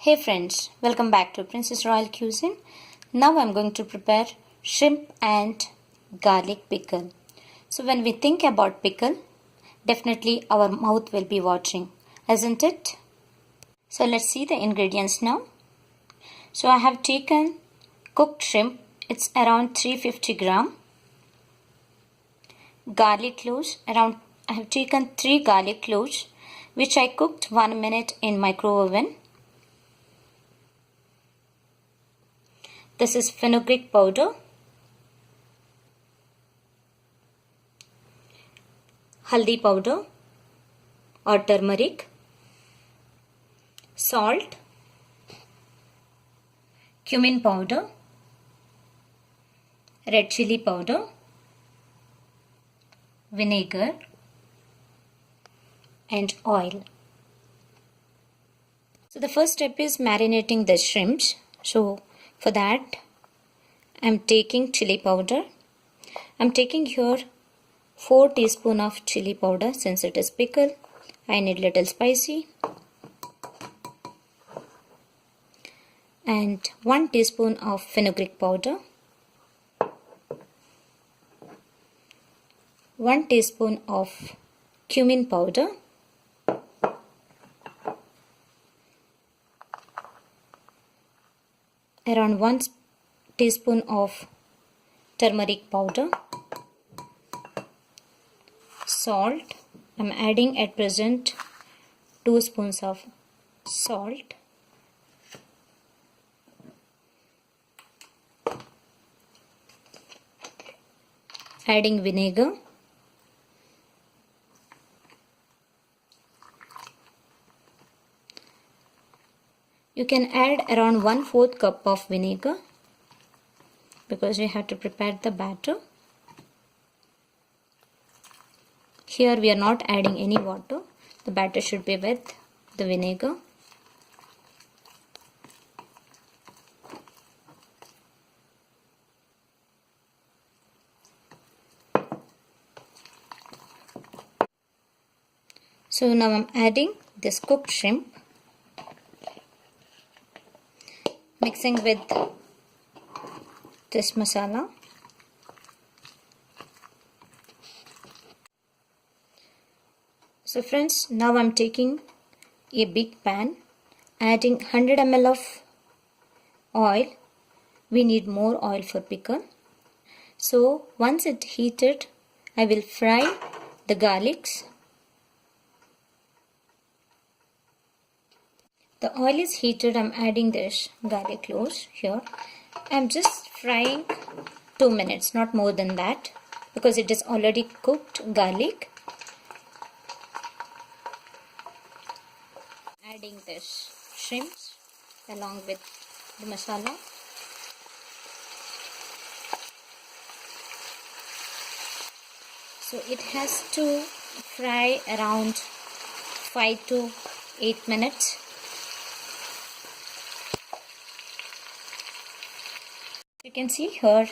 Hey friends, welcome back to Princess Royal Cuisine. Now I'm going to prepare shrimp and garlic pickle. So when we think about pickle, definitely our mouth will be watering, isn't it? So let's see the ingredients now. So I have taken cooked shrimp, it's around 350 gram. Garlic cloves, I have taken 3 garlic cloves which I cooked 1 minute in micro oven. This is fenugreek powder, haldi powder or turmeric, salt, cumin powder, red chilli powder, vinegar and oil. So the first step is marinating the shrimps. So for that, I'm taking chili powder. I'm taking here 4 teaspoons of chili powder since it is pickle. I need little spicy. And 1 teaspoon of fenugreek powder. 1 teaspoon of cumin powder. Around 1 teaspoon of turmeric powder, salt. I'm adding at present 2 spoons of salt, adding vinegar, you can add around 1/4 cup of vinegar because we have to prepare the batter. Here we are not adding any water. The batter should be with the vinegar. So now I'm adding this cooked shrimp, mixing with this masala. So friends, now I'm taking a big pan, adding 100 ml of oil. We need more oil for pickle. So once it heated, I will fry the garlics. The oil is heated. I'm adding this garlic cloves here. I'm just frying 2 minutes, not more than that, because it is already cooked garlic. Adding this shrimps along with the masala. So it has to fry around 5 to 8 minutes. You can see here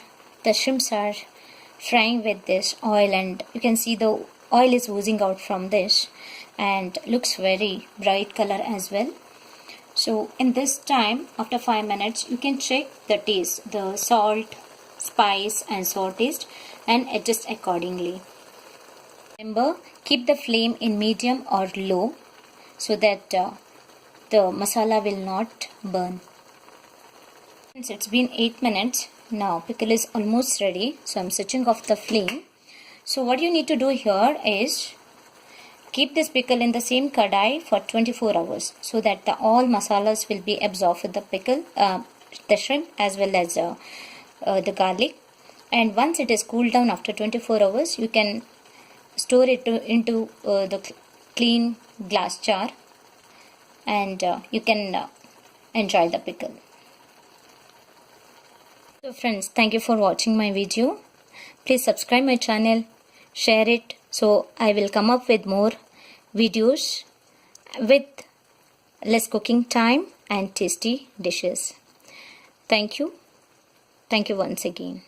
the shrimps are frying with this oil, and you can see the oil is oozing out from this and looks very bright color as well. So in this time, after 5 minutes, you can check the taste, the salt, spice and sour taste, and adjust accordingly. Remember, keep the flame in medium or low so that the masala will not burn. Since it's been 8 minutes, now pickle is almost ready, so I'm switching off the flame. So what you need to do here is keep this pickle in the same kadai for 24 hours so that all masalas will be absorbed with the pickle, the shrimp as well as the garlic. And once it is cooled down after 24 hours, you can store it into the clean glass jar, and you can enjoy the pickle. So friends, thank you for watching my video. Please subscribe my channel, share it, so I will come up with more videos with less cooking time and tasty dishes. Thank you. Thank you once again.